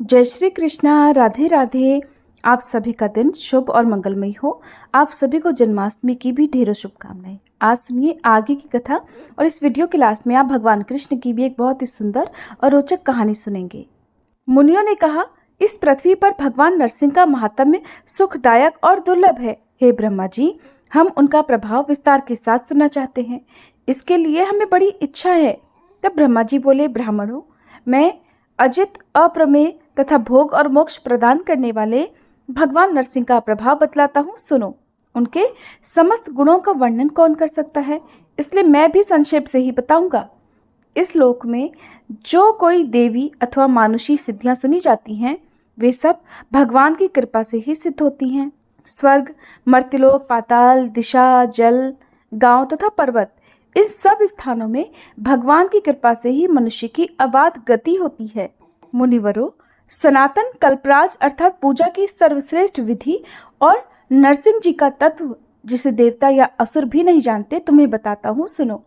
जय श्री कृष्णा। राधे राधे। आप सभी का दिन शुभ और मंगलमय हो। आप सभी को जन्माष्टमी की भी ढेरों शुभकामनाएं। आज सुनिए आगे की कथा और इस वीडियो के लास्ट में आप भगवान कृष्ण की भी एक बहुत ही सुंदर और रोचक कहानी सुनेंगे। मुनियों ने कहा, इस पृथ्वी पर भगवान नरसिंह का महात्म्य सुखदायक और दुर्लभ है। हे ब्रह्मा जी, हम उनका प्रभाव विस्तार के साथ सुनना चाहते हैं। इसके लिए हमें बड़ी इच्छा है। तब ब्रह्मा जी बोले, ब्राह्मणों, मैं अजित, अप्रमेय तथा भोग और मोक्ष प्रदान करने वाले भगवान नरसिंह का प्रभाव बतलाता हूँ, सुनो। उनके समस्त गुणों का वर्णन कौन कर सकता है, इसलिए मैं भी संक्षेप से ही बताऊंगा। इस लोक में जो कोई देवी अथवा मानुषी सिद्धियां सुनी जाती हैं, वे सब भगवान की कृपा से ही सिद्ध होती हैं। स्वर्ग, मर्त्यलोक, पाताल, दिशा, जल, गांव तथा पर्वत, इन सब स्थानों में भगवान की कृपा से ही मनुष्य की अबाध गति होती है। मुनिवरों, सनातन कल्पराज अर्थात पूजा की सर्वश्रेष्ठ विधि और नरसिंह जी का तत्व, जिसे देवता या असुर भी नहीं जानते, तुम्हें बताता हूँ, सुनो।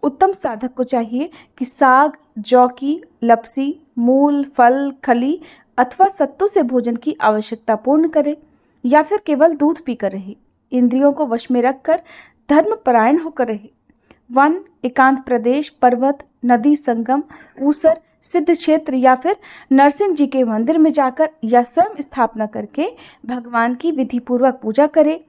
उत्तम साधक को चाहिए कि साग, जौ की लपसी, मूल, फल, खली अथवा सत्तू से भोजन की आवश्यकता पूर्ण करे या फिर केवल दूध पीकर रहे। इंद्रियों को वश में रखकर धर्मपरायण होकर रहे। वन, एकांत प्रदेश, पर्वत, नदी संगम, ऊसर, सिद्ध क्षेत्र या फिर नरसिंह जी के मंदिर में जाकर या स्वयं स्थापना करके भगवान की विधि पूर्वक पूजा करे।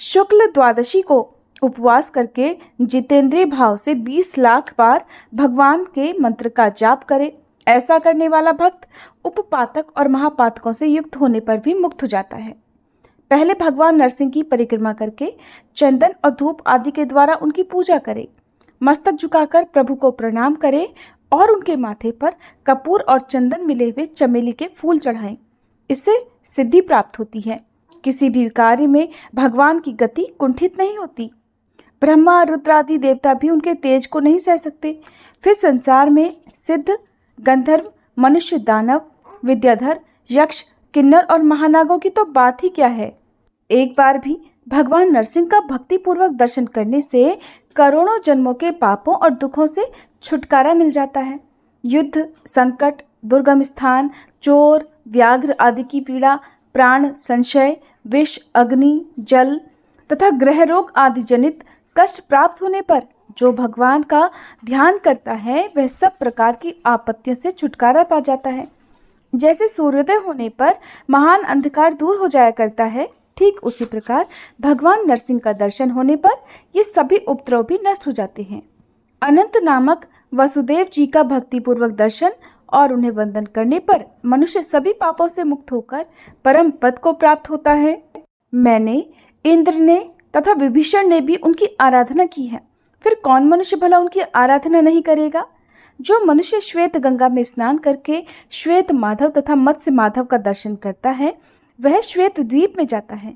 शुक्ल द्वादशी को उपवास करके जितेंद्रिय भाव से 20 लाख बार भगवान के मंत्र का जाप करे। ऐसा करने वाला भक्त उपपातक और महापातकों से युक्त होने पर भी मुक्त हो जाता है। पहले भगवान नरसिंह की परिक्रमा करके चंदन और धूप आदि के द्वारा उनकी पूजा करे। मस्तक झुकाकर प्रभु को प्रणाम करे और उनके माथे पर कपूर और चंदन मिले हुए चमेली के फूल चढ़ाएं। इससे सिद्धि प्राप्त होती है। किसी भी कार्य में भगवान की गति कुंठित नहीं होती। ब्रह्मा, रुद्र आदि देवता भी उनके तेज को नहीं सह सकते। फिर संसार में सिद्ध, गंधर्व, मनुष्य, दानव, विद्याधर, यक्ष, किन्नर और महानागों की तो बात ही क्या है। एक बार भी भगवान नरसिंह का भक्ति पूर्वक दर्शन करने से करोड़ों जन्मों के पापों और दुखों से छुटकारा मिल जाता है। युद्ध, संकट, दुर्गम स्थान, चोर, व्याघ्र आदि की पीड़ा, प्राण संशय, विष, अग्नि, जल तथा ग्रह रोग आदि जनित कष्ट प्राप्त होने पर जो भगवान का ध्यान करता है, वह सब प्रकार की आपत्तियों से छुटकारा पा जाता है। जैसे सूर्योदय होने पर महान अंधकार दूर हो जाया करता है, ठीक उसी प्रकार भगवान नरसिंह का दर्शन होने पर ये सभी उपद्रव भी नष्ट हो जाते हैं। अनंत नामक वसुदेव जी का भक्तिपूर्वक दर्शन और उन्हें वंदन करने पर मनुष्य सभी पापों से मुक्त होकर परम पद को प्राप्त होता है। मैंने, इंद्र ने तथा विभीषण ने भी उनकी आराधना की है। फिर कौन मनुष्य भला उनकी आराधना नहीं करेगा। जो मनुष्य श्वेत गंगा में स्नान करके श्वेत माधव तथा मत्स्य माधव का दर्शन करता है, वह श्वेत द्वीप में जाता है।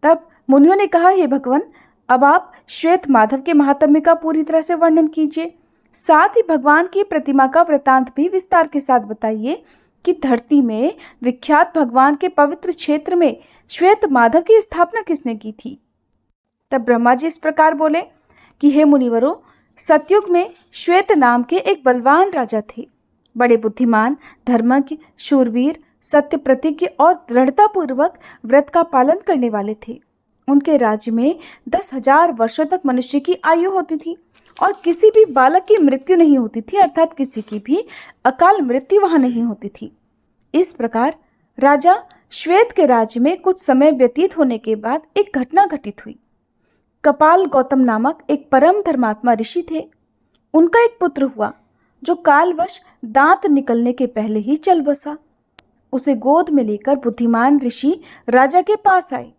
तब मुनियों ने कहा, हे भगवान, अब आप श्वेत माधव के महात्म्य का पूरी तरह से वर्णन कीजिए। साथ ही भगवान की प्रतिमा का वृतांत भी विस्तार के साथ बताइए कि धरती में विख्यात भगवान के पवित्र क्षेत्र में श्वेत माधव की स्थापना किसने की थी। तब ब्रह्मा जी इस प्रकार बोले कि हे मुनिवरों, सतयुग में श्वेत नाम के एक बलवान राजा थे। बड़े बुद्धिमान, धर्मज्ञ, शूरवीर, सत्य प्रतिज्ञ और दृढ़तापूर्वक व्रत का पालन करने वाले थे। उनके राज्य में 10,000 वर्षों तक मनुष्य की आयु होती थी और किसी भी बालक की मृत्यु नहीं होती थी, अर्थात किसी की भी अकाल मृत्यु वहां नहीं होती थी। इस प्रकार राजा श्वेत के राज्य में कुछ समय व्यतीत होने के बाद एक घटना घटित हुई। कपाल गौतम नामक एक परम धर्मात्मा ऋषि थे। उनका एक पुत्र हुआ जो कालवश दांत निकलने के पहले ही चल बसा। उसे गोद में लेकर बुद्धिमान ऋषि राजा के पास आए।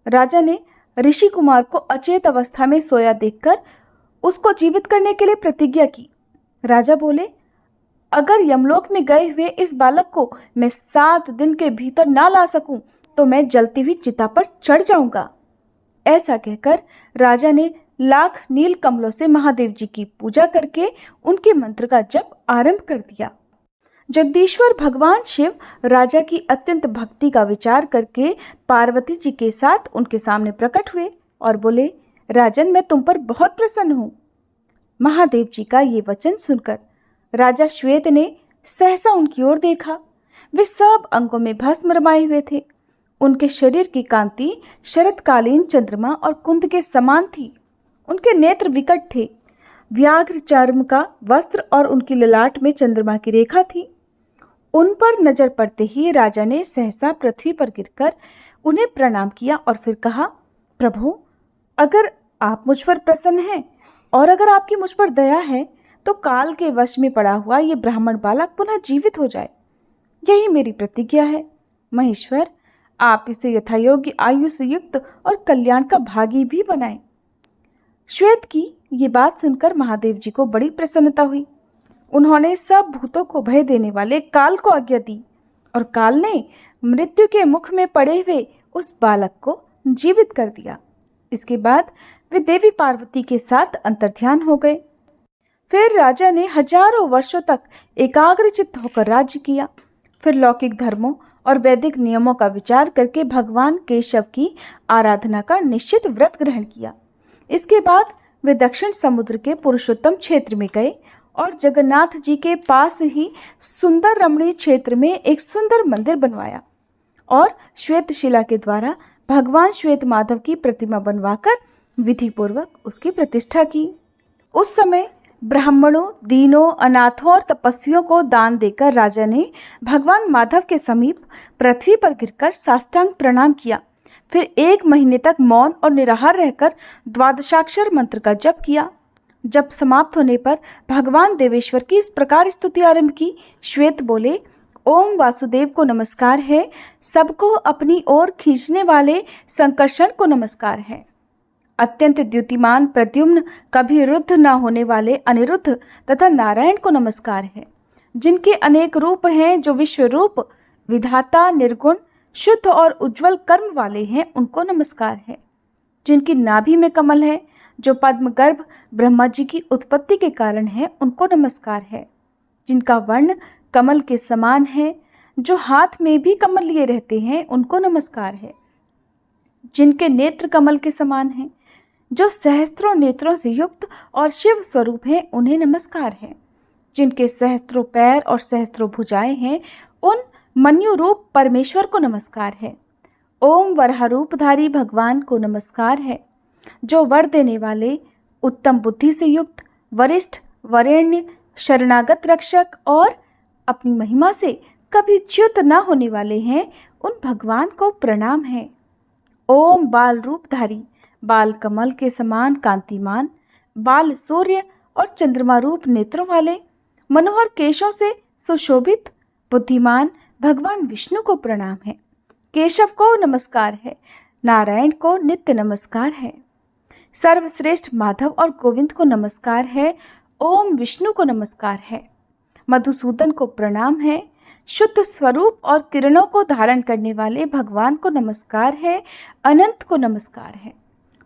राजा ने ऋषि कुमार को अचेत अवस्था में सोया देखकर उसको जीवित करने के लिए प्रतिज्ञा की। राजा बोले, अगर यमलोक में गए हुए इस बालक को मैं 7 दिन के भीतर ना ला सकूं तो मैं जलती हुई चिता पर चढ़ जाऊंगा। ऐसा कहकर राजा ने लाख नील कमलों से महादेव जी की पूजा करके उनके मंत्र का जप आरंभ कर दिया। जगदीश्वर भगवान शिव राजा की अत्यंत भक्ति का विचार करके पार्वती जी के साथ उनके सामने प्रकट हुए और बोले, राजन, मैं तुम पर बहुत प्रसन्न हूँ। महादेव जी का ये वचन सुनकर राजा श्वेत ने सहसा उनकी ओर देखा। वे सब अंगों में भस्म रमाए हुए थे। उनके शरीर की कांति शरतकालीन चंद्रमा और कुंद के समान थी। उनके नेत्र विकट थे, व्याघ्र चर्म का वस्त्र और उनकी ललाट में चंद्रमा की रेखा थी। उन पर नजर पड़ते ही राजा ने सहसा पृथ्वी पर गिरकर उन्हें प्रणाम किया और फिर कहा, प्रभु, अगर आप मुझ पर प्रसन्न हैं और अगर आपकी मुझ पर दया है तो काल के वश में पड़ा हुआ ये ब्राह्मण बालक पुनः जीवित हो जाए। यही मेरी प्रतिज्ञा है। महेश्वर, आप इसे यथायोग्य आयु से युक्त और कल्याण का भागी भी बनाएं। श्वेत की ये बात सुनकर महादेव जी को बड़ी प्रसन्नता हुई। उन्होंने सब भूतों को भय देने वाले काल को आज्ञा दी और काल ने मृत्यु के मुख में पड़े हुए उस बालक को जीवित कर दिया। इसके बाद वे देवी पार्वती के साथ अंतर्ध्यान हो गए। फिर राजा ने हजारों वर्षों तक एकाग्रचित्त होकर राज्य किया। फिर लौकिक धर्मों और वैदिक नियमों का विचार करके भगवान केशव की आराधना का निश्चित व्रत ग्रहण किया। इसके बाद वे दक्षिण समुद्र के पुरुषोत्तम क्षेत्र में गए और जगन्नाथ जी के पास ही सुंदर रमणीय क्षेत्र में एक सुंदर मंदिर बनवाया और श्वेत शिला के द्वारा भगवान श्वेत माधव की प्रतिमा बनवाकर विधि पूर्वक उसकी प्रतिष्ठा की। उस समय ब्राह्मणों, दीनों, अनाथों और तपस्वियों को दान देकर राजा ने भगवान माधव के समीप पृथ्वी पर गिरकर साष्टांग प्रणाम किया। फिर 1 महीने तक मौन और निराहार रहकर द्वादशाक्षर मंत्र का जप किया। जब समाप्त होने पर भगवान देवेश्वर की इस प्रकार स्तुति आरंभ की। श्वेत बोले, ओम वासुदेव को नमस्कार है, सबको अपनी ओर खींचने वाले संकर्षण को नमस्कार है। अत्यंत द्युतिमान प्रद्युम्न, कभी रुद्ध न होने वाले अनिरुद्ध तथा नारायण को नमस्कार है। जिनके अनेक रूप हैं, जो विश्व रूप, विधाता, निर्गुण, शुद्ध और उज्जवल कर्म वाले हैं, उनको नमस्कार है। जिनकी नाभि में कमल है, जो पद्म गर्भ ब्रह्मा जी की उत्पत्ति के कारण है, उनको नमस्कार है। जिनका वर्ण कमल के समान है, जो हाथ में भी कमल लिए रहते हैं, उनको नमस्कार है। जिनके नेत्र कमल के समान हैं, जो सहस्त्रों नेत्रों से युक्त और शिव स्वरूप हैं, उन्हें नमस्कार है। जिनके सहस्त्रों पैर और सहस्त्रों भुजाएं हैं, उन मन्यु रूप परमेश्वर को नमस्कार है। ओम वराह रूपधारी भगवान को नमस्कार है। जो वर देने वाले, उत्तम बुद्धि से युक्त, वरिष्ठ, वरेण्य, शरणागत रक्षक और अपनी महिमा से कभी च्युत न होने वाले हैं, उन भगवान को प्रणाम है। ओम बाल रूपधारी, बाल कमल के समान कांतिमान, बाल सूर्य और चंद्रमा रूप नेत्रों वाले, मनोहर केशों से सुशोभित, बुद्धिमान भगवान विष्णु को प्रणाम है। केशव को नमस्कार है, नारायण को नित्य नमस्कार है। सर्वश्रेष्ठ माधव और गोविंद को नमस्कार है। ओम विष्णु को नमस्कार है। मधुसूदन को प्रणाम है। शुद्ध स्वरूप और किरणों को धारण करने वाले भगवान को नमस्कार है। अनंत को नमस्कार है।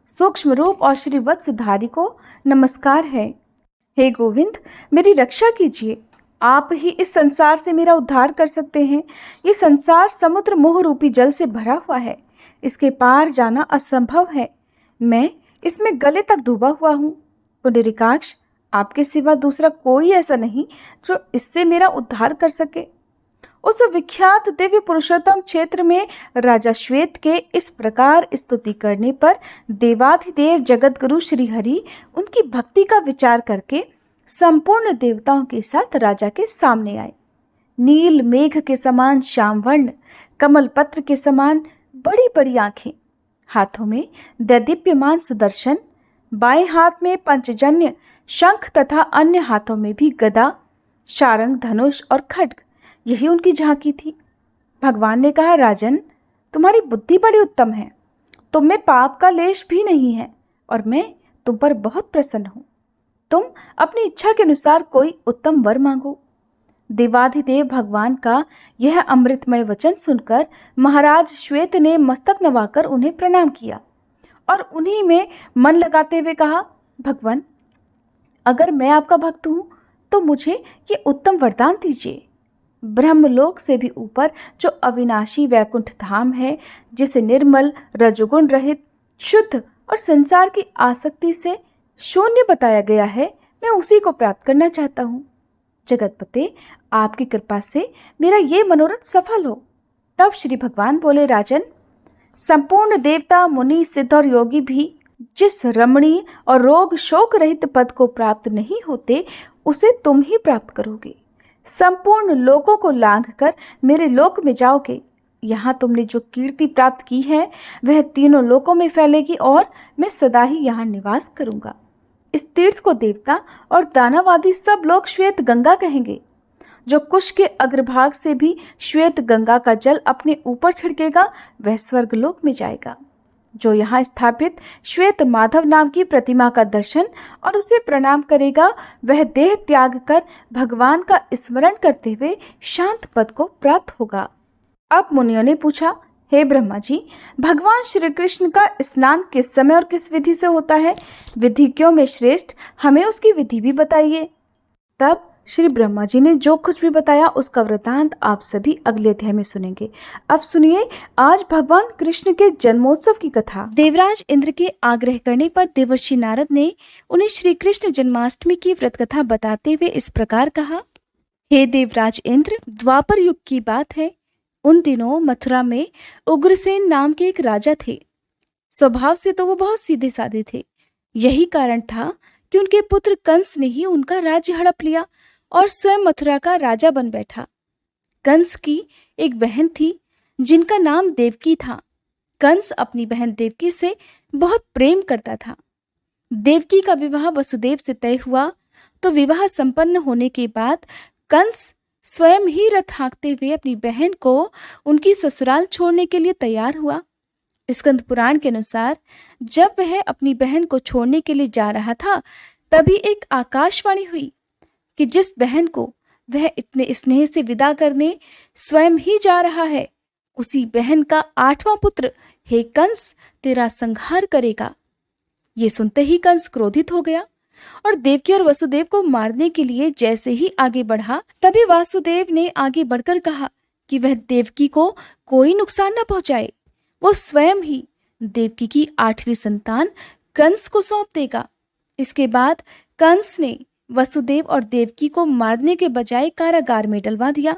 सूक्ष्म रूप और श्री वत्सधारी को नमस्कार है। हे गोविंद, मेरी रक्षा कीजिए। आप ही इस संसार से मेरा उद्धार कर सकते हैं। ये संसार समुद्र मोह रूपी जल से भरा हुआ है। इसके पार जाना असंभव है। मैं इसमें गले तक डूबा हुआ हूँ। पुंडरीकाक्ष, आपके सिवा दूसरा कोई ऐसा नहीं जो इससे मेरा उद्धार कर सके। उस विख्यात दिव्य पुरुषोत्तम क्षेत्र में राजा श्वेत के इस प्रकार स्तुति करने पर देवाधिदेव जगतगुरु श्री हरि उनकी भक्ति का विचार करके संपूर्ण देवताओं के साथ राजा के सामने आए। नील मेघ के समान श्याम वर्ण, कमल पत्र के समान बड़ी बड़ी आंखें, हाथों में दैदीप्यमान सुदर्शन, बाएं हाथ में पंचजन्य शंख तथा अन्य हाथों में भी गदा, शारंग, धनुष और खड्ग, यही उनकी झांकी थी। भगवान ने कहा, राजन, तुम्हारी बुद्धि बड़ी उत्तम है। तुम में पाप का लेश भी नहीं है और मैं तुम पर बहुत प्रसन्न हूँ। तुम अपनी इच्छा के अनुसार कोई उत्तम वर मांगो। देवाधिदेव भगवान का यह अमृतमय वचन सुनकर महाराज श्वेत ने मस्तक नवाकर उन्हें प्रणाम किया और उन्हीं में मन लगाते हुए कहा, भगवान, अगर मैं आपका भक्त हूँ तो मुझे ये उत्तम वरदान दीजिए। ब्रह्मलोक से भी ऊपर जो अविनाशी वैकुंठ धाम है, जिसे निर्मल, रजोगुण रहित, शुद्ध और संसार की आसक्ति से शून्य बताया गया है, मैं उसी को प्राप्त करना चाहता हूँ। जगतपते, आपकी कृपा से मेरा ये मनोरथ सफल हो। तब श्री भगवान बोले, राजन, संपूर्ण देवता, मुनि, सिद्ध और योगी भी जिस रमणीय और रोग शोक रहित पद को प्राप्त नहीं होते, उसे तुम ही प्राप्त करोगे। संपूर्ण लोकों को लांघ कर मेरे लोक में जाओगे। यहाँ तुमने जो कीर्ति प्राप्त की है वह तीनों लोकों में फैलेगी और मैं सदा ही यहाँ निवास करूँगा। इस तीर्थ को देवता और दानव आदि सब लोग श्वेत गंगा कहेंगे। जो कुश के अग्रभाग से भी श्वेत गंगा का जल अपने ऊपर छिड़केगा वह स्वर्गलोक में जाएगा। जो यहाँ स्थापित श्वेत माधव नाम की प्रतिमा का दर्शन और उसे प्रणाम करेगा वह देह त्याग कर भगवान का स्मरण करते हुए शांत पद को प्राप्त होगा। अब मुनियों ने पूछा, हे ब्रह्मा जी, भगवान श्री कृष्ण का स्नान किस समय और किस विधि से होता है? विधि क्यों में श्रेष्ठ, हमें उसकी विधि भी बताइए। तब श्री ब्रह्मा जी ने जो कुछ भी बताया उसका वृतांत आप सभी अगले अध्याय में सुनेंगे। अब सुनिए आज भगवान कृष्ण के जन्मोत्सव की कथा। देवराज इंद्र के आग्रह करने पर देवर्षि नारद ने उन्हें श्री कृष्ण जन्माष्टमी की व्रत कथा बताते हुए इस प्रकार कहा, हे देवराज इंद्र, द्वापर युग की बात है। उन दिनों मथुरा में उग्रसेन नाम के एक राजा थे। स्वभाव से तो वो बहुत सीधे साधे थे। यही कारण था कि उनके पुत्र कंस ने ही उनका राज्य हड़प लिया और स्वयं मथुरा का राजा बन बैठा। कंस की एक बहन थी जिनका नाम देवकी था। कंस अपनी बहन देवकी से बहुत प्रेम करता था। देवकी का विवाह वसुदेव से तय हुआ तो विवाह संपन्न होने के बाद कंस स्वयं ही रथ हाँकते हुए अपनी बहन को उनकी ससुराल छोड़ने के लिए तैयार हुआ। स्कंद पुराण के अनुसार जब वह अपनी बहन को छोड़ने के लिए जा रहा था तभी एक आकाशवाणी हुई कि जिस बहन को वह इतने स्नेह से विदा करने स्वयं ही जा रहा है, उसी बहन का 8वां पुत्र हे कंस तेरा संहार करेगा। ये सुनते ही कंस क्रोधित हो गया और देवकी और वसुदेव को मारने के लिए जैसे ही आगे बढ़ा तभी वासुदेव ने आगे बढ़कर कहा कि वह देवकी को कोई नुकसान न पहुंचाए। वो स्वयं ही देवकी की 8वीं संतान कंस को सौंप देगा। इसके बाद कंस ने वसुदेव और देवकी को मारने के बजाय कारागार में डलवा दिया।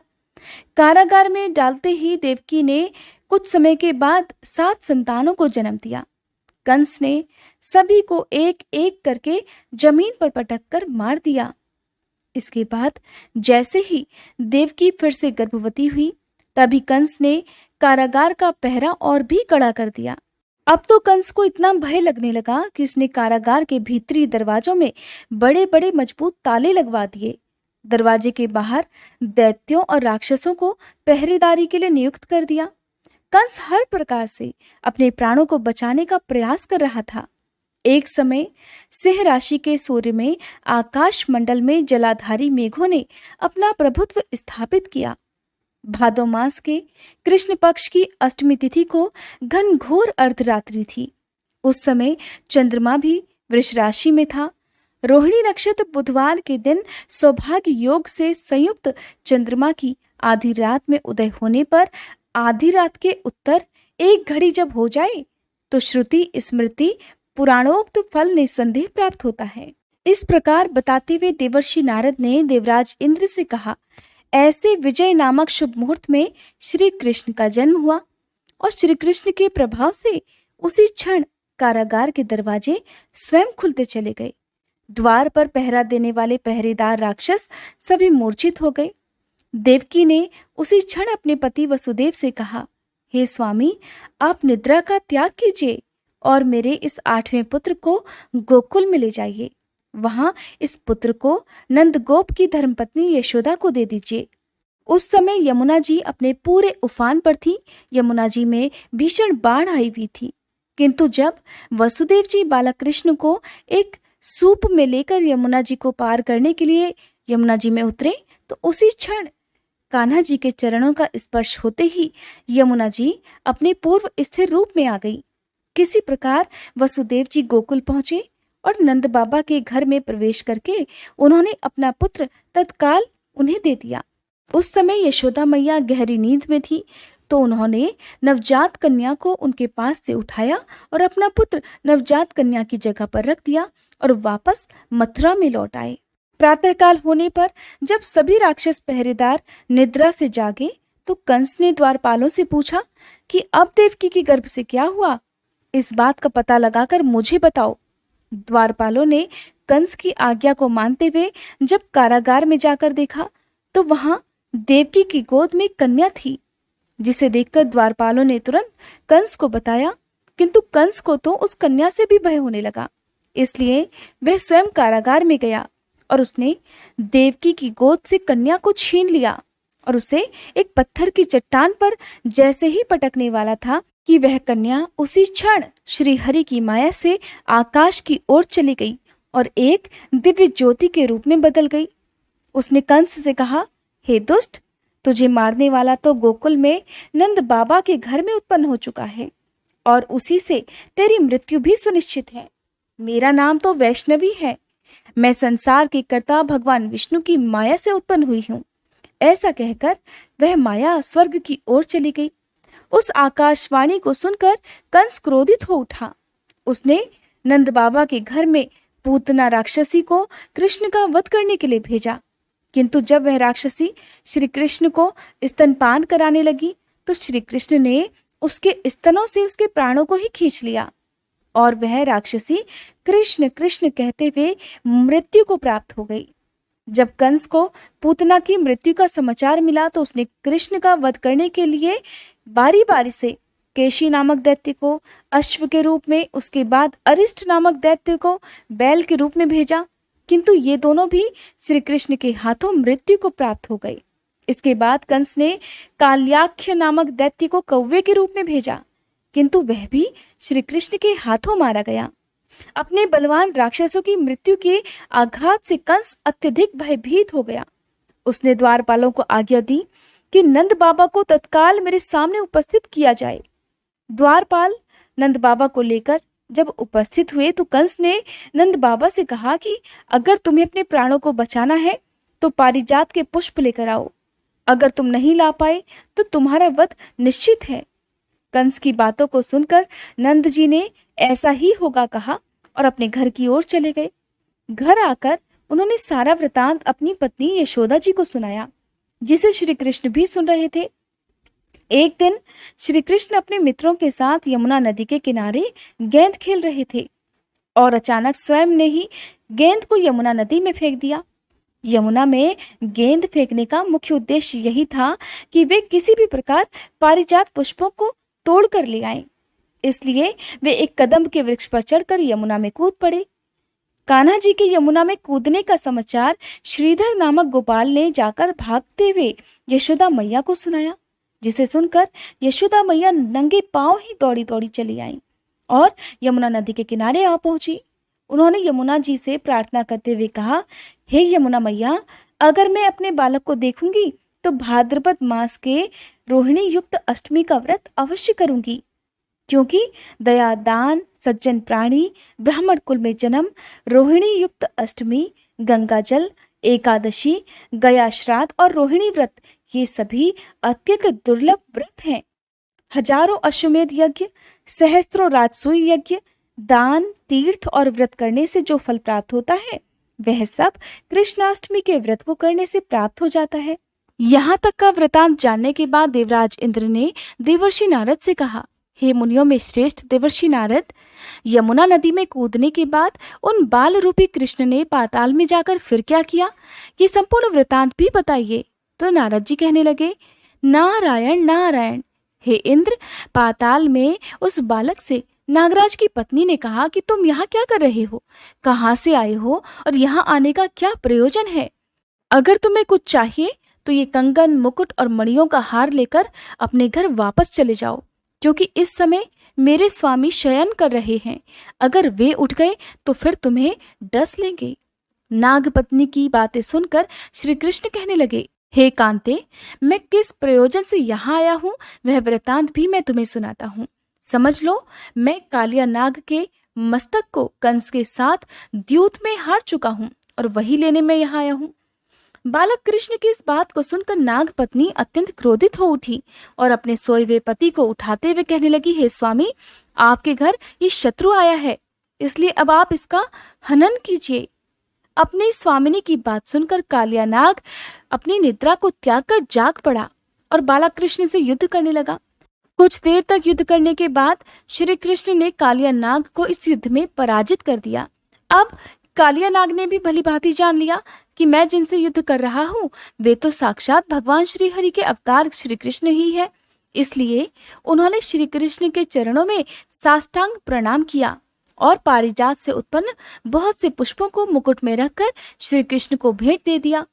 कारागार में डालते ही देवकी ने कुछ समय के बाद 7 संतानों को जन्म दिया। कंस ने सभी को एक एक करके जमीन पर पटक कर मार दिया। इसके बाद जैसे ही देवकी फिर से गर्भवती हुई तभी कंस ने कारागार का पहरा और भी कड़ा कर दिया। अब तो कंस को इतना भय लगने लगा कि उसने कारागार के भीतरी दरवाजों में बड़े बड़े मजबूत ताले लगवा दिए। दरवाजे के बाहर दैत्यों और राक्षसों को पहरेदारी के लिए नियुक्त कर दिया। कंस हर प्रकार से अपने प्राणों को बचाने का प्रयास कर रहा था। एक समय सिंह राशि के सूर्य में आकाश मंडल में जलाधारी मेघों ने अपना प्रभुत्व स्थापित किया। भादो मास के कृष्ण पक्ष की अष्टमी तिथि को घनघोर अर्धरात्रि थी। उस समय चंद्रमा भी वृष राशि में था। रोहिणी नक्षत्र बुधवार के दिन सौभाग्य योग से संयुक्त चंद्रमा की आधी रात में उदय होने पर आधी रात के उत्तर 1 घड़ी जब हो जाए तो श्रुति स्मृति पुराणोक्त फल निसंदेह प्राप्त होता है। इस प्रकार बताते हुए देवर्षि नारद ने देवराज इंद्र से कहा, ऐसे विजय नामक शुभ मुहूर्त में श्री कृष्ण का जन्म हुआ और श्री कृष्ण के प्रभाव से उसी क्षण कारागार के दरवाजे स्वयं खुलते चले गए। द्वार पर पहरा देने वाले पहरेदार राक्षस सभी मूर्छित हो गए। देवकी ने उसी क्षण अपने पति वसुदेव से कहा, हे स्वामी, आप निद्रा का त्याग कीजिए और मेरे इस 8वें पुत्र को गोकुल में ले जाइए। वहां इस पुत्र को नंदगोप की धर्मपत्नी यशोदा को दे दीजिए। उस समय यमुना जी अपने पूरे उफान पर थी। यमुना जी में भीषण बाढ़ आई हुई थी, किंतु जब वसुदेव जी बालक कृष्ण को एक सूप में लेकर यमुना जी को पार करने के लिए यमुना जी में उतरे तो उसी क्षण कान्हा जी के चरणों का स्पर्श होते ही यमुना जी अपने पूर्व स्थिर रूप में आ गई। किसी प्रकार वसुदेव जी गोकुल पहुंचे और नंद बाबा के घर में प्रवेश करके उन्होंने अपना पुत्र तत्काल उन्हें दे दिया। उस समय यशोदा मैया गहरी नींद में थी तो उन्होंने नवजात कन्या को उनके पास से उठाया और अपना पुत्र नवजात कन्या की जगह पर रख दिया और वापस मथुरा में लौट आए। प्रातःकाल होने पर जब सभी राक्षस पहरेदार निद्रा से जागे तो कंस ने द्वारपालों से पूछा कि अब देवकी के गर्भ से क्या हुआ, इस बात का पता लगाकर मुझे बताओ। द्वारपालों ने कंस की आज्ञा को मानते हुए जब कारागार में जाकर देखा तो वहां देवकी की गोद में एक कन्या थी, जिसे देखकर द्वारपालों ने तुरंत कंस को बताया, किंतु कंस को तो उस कन्या से भी भय होने लगा। इसलिए वह स्वयं कारागार में गया और उसने देवकी की गोद से कन्या को छीन लिया और उसे एक पत्थर की चट्टान पर जैसे ही पटकने वाला था कि वह कन्या उसी क्षण श्री हरि की माया से आकाश की ओर चली गई और एक दिव्य ज्योति के रूप में बदल गई। उसने कंस से कहा, हे दुष्ट, तुझे मारने वाला तो गोकुल में नंद बाबा के घर में उत्पन्न हो चुका है और उसी से तेरी मृत्यु भी सुनिश्चित है। मेरा नाम तो वैष्णवी है। मैं संसार के कर्ता भगवान विष्णु की माया से उत्पन्न हुई हूँ। ऐसा कहकर वह माया स्वर्ग की ओर चली गई। उस आकाशवाणी को सुनकर कंस क्रोधित हो उठा। उसने नंद बाबा के घर में पूतना राक्षसी को कृष्ण का वध करने के लिए भेजा, किंतु जब वह राक्षसी श्री कृष्ण को स्तनपान कराने लगी तो श्री कृष्ण ने उसके स्तनों से उसके प्राणों को ही खींच लिया और वह राक्षसी कृष्ण कृष्ण कहते हुए मृत्यु को प्राप्त हो गई। जब कंस को पूतना की मृत्यु का समाचार मिला तो उसने कृष्ण का वध करने के लिए बारी बारी से केशी नामक दैत्य को अश्व के रूप में, उसके बाद अरिष्ट नामक दैत्य को बैल के रूप में भेजा, किंतु ये दोनों भी श्री कृष्ण के हाथों मृत्यु को प्राप्त हो गए। इसके बाद कंस ने काल्याख्य नामक दैत्य को कौवे के रूप में भेजा, किंतु वह भी श्री कृष्ण के हाथों मारा गया। अपने बलवान राक्षसों की मृत्यु के आघात से कंस अत्यधिक भयभीत हो गया। उसने द्वारपालों को आज्ञा दी कि नंद बाबा को तत्काल मेरे सामने उपस्थित किया जाए। द्वारपाल नंद बाबा को लेकर जब उपस्थित हुए तो कंस ने नंद बाबा से कहा कि अगर तुम्हें अपने प्राणों को बचाना है तो पारिजात के पुष्प लेकर आओ, अगर तुम नहीं ला पाए तो तुम्हारा वध निश्चित है। कंस की बातों को सुनकर नंद जी ने ऐसा ही होगा कहा और अपने घर की ओर चले गए। घर आकर उन्होंने सारा वृतांत अपनी पत्नी यशोदा जी को सुनाया, जिसे श्री कृष्ण भी सुन रहे थे। एक दिन श्री कृष्ण अपने मित्रों के साथ यमुना नदी के किनारे गेंद खेल रहे थे और अचानक स्वयं ने ही गेंद को यमुना नदी में फेंक दिया। यमुना में गेंद फेंकने का मुख्य उद्देश्य यही था कि वे किसी भी प्रकार पारिजात पुष्पों को तोड़ कर ले आएं। इसलिए वे एक कदम्ब के वृक्ष पर चढ़कर यमुना में कूद पड़े। कान्हा जी के यमुना में कूदने का समाचार श्रीधर नामक गोपाल ने जाकर भागते हुए यशोदा मैया को सुनाया, जिसे सुनकर यशोदा मैया नंगे पांव ही दौड़ी दौड़ी चली आई और यमुना नदी के किनारे आ पहुंची। उन्होंने यमुना जी से प्रार्थना करते हुए कहा, हे यमुना मैया, अगर मैं अपने बालक को देखूंगी तो भाद्रपद मास के रोहिणी युक्त अष्टमी का व्रत अवश्य करूंगी, क्योंकि दया दान सज्जन प्राणी ब्राह्मण कुल में जन्म, रोहिणी युक्त अष्टमी, गंगा जल, एकादशी, गया श्राद्ध और रोहिणी व्रत ये सभी अत्यंत दुर्लभ व्रत हैं। हजारों अश्वमेध यज्ञ, सहस्त्रों राजसूय यज्ञ, दान, तीर्थ और व्रत करने से जो फल प्राप्त होता है वह सब कृष्णाष्टमी के व्रत को करने से प्राप्त हो जाता है। यहाँ तक का वृतांत जानने के बाद देवराज इंद्र ने देवर्षि नारद से कहा, हे मुनियों में श्रेष्ठ देवर्षि नारद, यमुना नदी में कूदने के बाद उन बाल रूपी कृष्ण ने पाताल में जाकर फिर क्या किया, ये संपूर्ण वृतांत भी बताइए। तो नारद जी कहने लगे, नारायण नारायण। हे इंद्र, पाताल में उस बालक से नागराज की पत्नी ने कहा कि तुम यहाँ क्या कर रहे हो, कहाँ से आए हो और यहाँ आने का क्या प्रयोजन है। अगर तुम्हें कुछ चाहिए तो ये कंगन, मुकुट और मणियों का हार लेकर अपने घर वापस चले जाओ, क्योंकि इस समय मेरे स्वामी शयन कर रहे हैं। अगर वे उठ गए तो फिर तुम्हें डस लेंगे। नाग पत्नी की बातें सुनकर श्री कृष्ण कहने लगे, हे कांते, मैं किस प्रयोजन से यहाँ आया हूँ वह वृतांत भी मैं तुम्हें सुनाता हूँ। समझ लो, मैं कालिया नाग के मस्तक को कंस के साथ द्यूत में हार चुका हूँ और वही लेने में यहाँ आया हूँ। बालक कृष्ण की इस बात को सुनकर नाग पत्नी अत्यंत क्रोधित हो उठी और अपने सोए हुए पति को उठाते हुए कहने लगी, हे स्वामी, आपके घर ये शत्रु आया है, इसलिए अब आप इसका हनन कीजिए। अपनी स्वामिनी की बात सुनकर कालिया नाग अपनी निद्रा को त्याग कर जाग पड़ा और बालक कृष्ण से युद्ध करने लगा। कुछ देर तक युद्ध करने के बाद श्री कृष्ण ने कालिया नाग को इस युद्ध में पराजित कर दिया। अब कालिया नाग ने भी भली भांति जान लिया कि मैं जिनसे युद्ध कर रहा हूँ वे तो साक्षात भगवान श्री हरि के अवतार श्री कृष्ण ही है। इसलिए उन्होंने श्री कृष्ण के चरणों में साष्टांग प्रणाम किया और पारिजात से उत्पन्न बहुत से पुष्पों को मुकुट में रखकर श्री कृष्ण को भेंट दे दिया।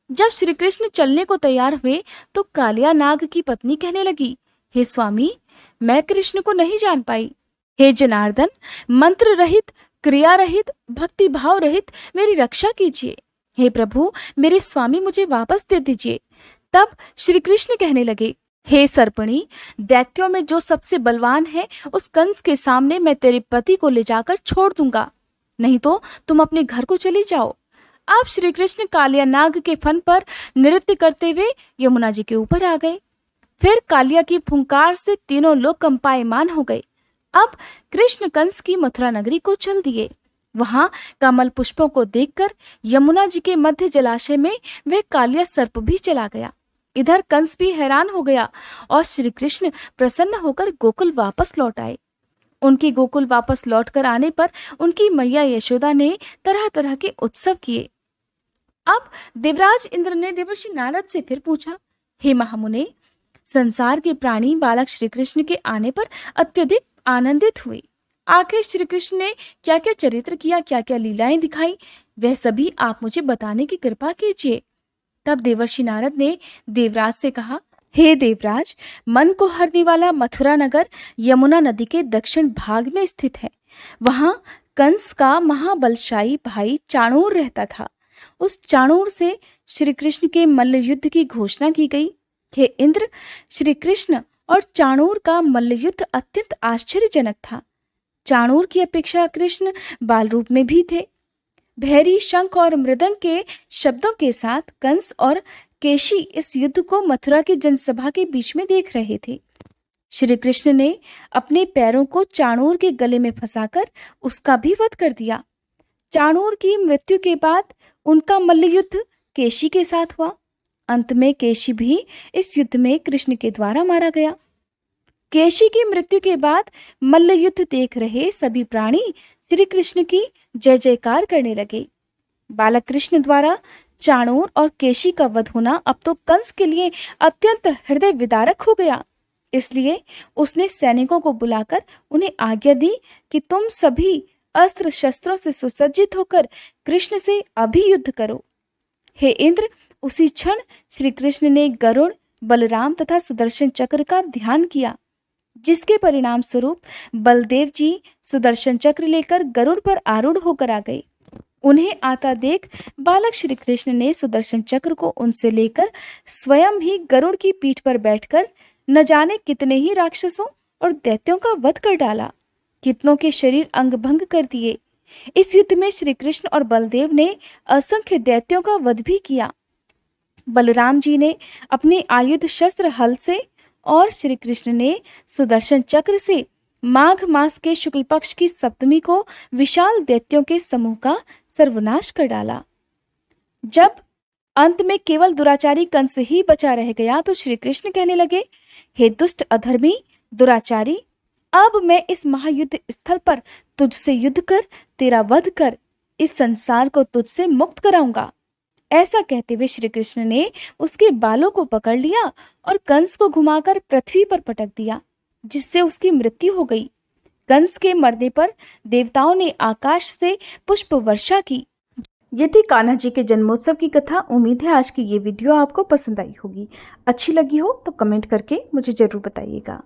जब श्री कृष्ण चलने को तैयार हुए तो कालिया नाग की पत्नी कहने लगी, हे स्वामी, मैं कृष्ण को नहीं जान पाई। हे जनार्दन, मंत्र रहित, क्रिया रहित, भक्ति भाव रहित मेरी रक्षा कीजिए। हे प्रभु, मेरे स्वामी मुझे वापस दे दीजिए। तब श्री कृष्ण कहने लगे, हे सर्पणी, दैत्यों में जो सबसे बलवान है उस कंस के सामने मैं तेरे पति को ले जाकर छोड़ दूंगा, नहीं तो तुम अपने घर को चली जाओ। अब श्री कृष्ण कालिया नाग के फन पर नृत्य करते हुए यमुना जी के ऊपर आ गए। फिर कालिया की फुंकार से तीनों लोग कंपायमान हो गए। अब कृष्ण कंस की मथुरा नगरी को चल दिए। वहां कमल पुष्पों को देखकर यमुना जी के मध्य जलाशय में वह कालिया सर्प भी चला गया। इधर कंस भी हैरान हो गया और श्री कृष्ण प्रसन्न होकर गोकुल वापस लौट आए। उनके गोकुल वापस लौटकर आने पर उनकी मैया यशोदा ने तरह तरह के उत्सव किए। अब देवराज इंद्र ने देवर्षि नारद से फिर पूछा, हे महामुने, संसार के प्राणी बालक श्री कृष्ण के आने पर अत्यधिक आनंदित हुए। आखिर श्री कृष्ण ने क्या क्या चरित्र किया, क्या क्या लीलाएं दिखाई, वह सभी आप मुझे बताने की कृपा कीजिए। तब देवर्षि नारद ने देवराज से कहा, हे देवराज, मन को हरने वाला मथुरा नगर यमुना नदी के दक्षिण भाग में स्थित है। वहां कंस का महाबलशाली भाई चाणूर रहता था। उस चाणूर से श्री कृष्ण के मल्ल युद्ध की घोषणा की गई। हे इंद्र, श्री कृष्ण और चाणूर का मल्ल युद्ध अत्यंत आश्चर्यजनक था। चाणूर की अपेक्षा कृष्ण बाल रूप में भी थे। भैरी शंख और मृदंग के शब्दों के साथ कंस और केशी इस युद्ध को मथुरा की जनसभा के बीच में देख रहे थे। श्री कृष्ण ने अपने पैरों को चाणूर के गले में फंसाकर उसका भी वध कर दिया। चाणूर की मृत्यु के बाद उनका मल्ल युद्ध केशी के साथ हुआ। अंत में केशी भी इस युद्ध में कृष्ण के द्वारा मारा गया। केशी की मृत्यु के बाद मल्ल युद्ध देख रहे सभी प्राणी श्री कृष्ण की जय जयकार करने लगे। बालक कृष्ण द्वारा चाणूर और केशी का वध होना अब तो कंस के लिए अत्यंत हृदय विदारक हो गया। इसलिए उसने सैनिकों को बुलाकर उन्हें आज्ञा दी कि तुम सभी अस्त्र शस्त्रों से सुसज्जित होकर कृष्ण से अभी युद्ध करो। हे इंद्र, उसी क्षण श्री कृष्ण ने गरुड़, बलराम तथा सुदर्शन चक्र का ध्यान किया, जिसके परिणाम स्वरूप बलदेव जी सुदर्शन चक्र लेकर गरुड़ पर आरूढ़ होकर आ गए। उन्हें आता देख बालक श्री कृष्ण ने सुदर्शन चक्र को उनसे लेकर स्वयं ही गरुड़ की पीठ पर बैठकर न जाने कितने ही राक्षसों और दैत्यों का वध कर डाला, कितनों के शरीर अंग भंग कर दिए। इस युद्ध में श्री कृष्ण और बलदेव ने असंख्य दैत्यों का वध भी किया। बलराम जी ने अपने आयुध शस्त्र हल से और श्री कृष्ण ने सुदर्शन चक्र से माघ मास के शुक्ल पक्ष की सप्तमी को विशाल दैत्यों के समूह का सर्वनाश कर डाला। जब अंत में केवल दुराचारी कंस ही बचा रह गया तो श्री कृष्ण कहने लगे, हे दुष्ट अधर्मी दुराचारी, अब मैं इस महायुद्ध स्थल पर तुझसे युद्ध कर तेरा वध कर इस संसार को तुझसे मुक्त कराऊंगा। ऐसा कहते हुए श्री कृष्ण ने उसके बालों को पकड़ लिया और कंस को घुमाकर पृथ्वी पर पटक दिया, जिससे उसकी मृत्यु हो गई। कंस के मरने पर देवताओं ने आकाश से पुष्प वर्षा की। ये थी कान्हा जी के जन्मोत्सव की कथा। उम्मीद है आज की ये वीडियो आपको पसंद आई होगी। अच्छी लगी हो तो कमेंट करके मुझे जरूर बताइएगा।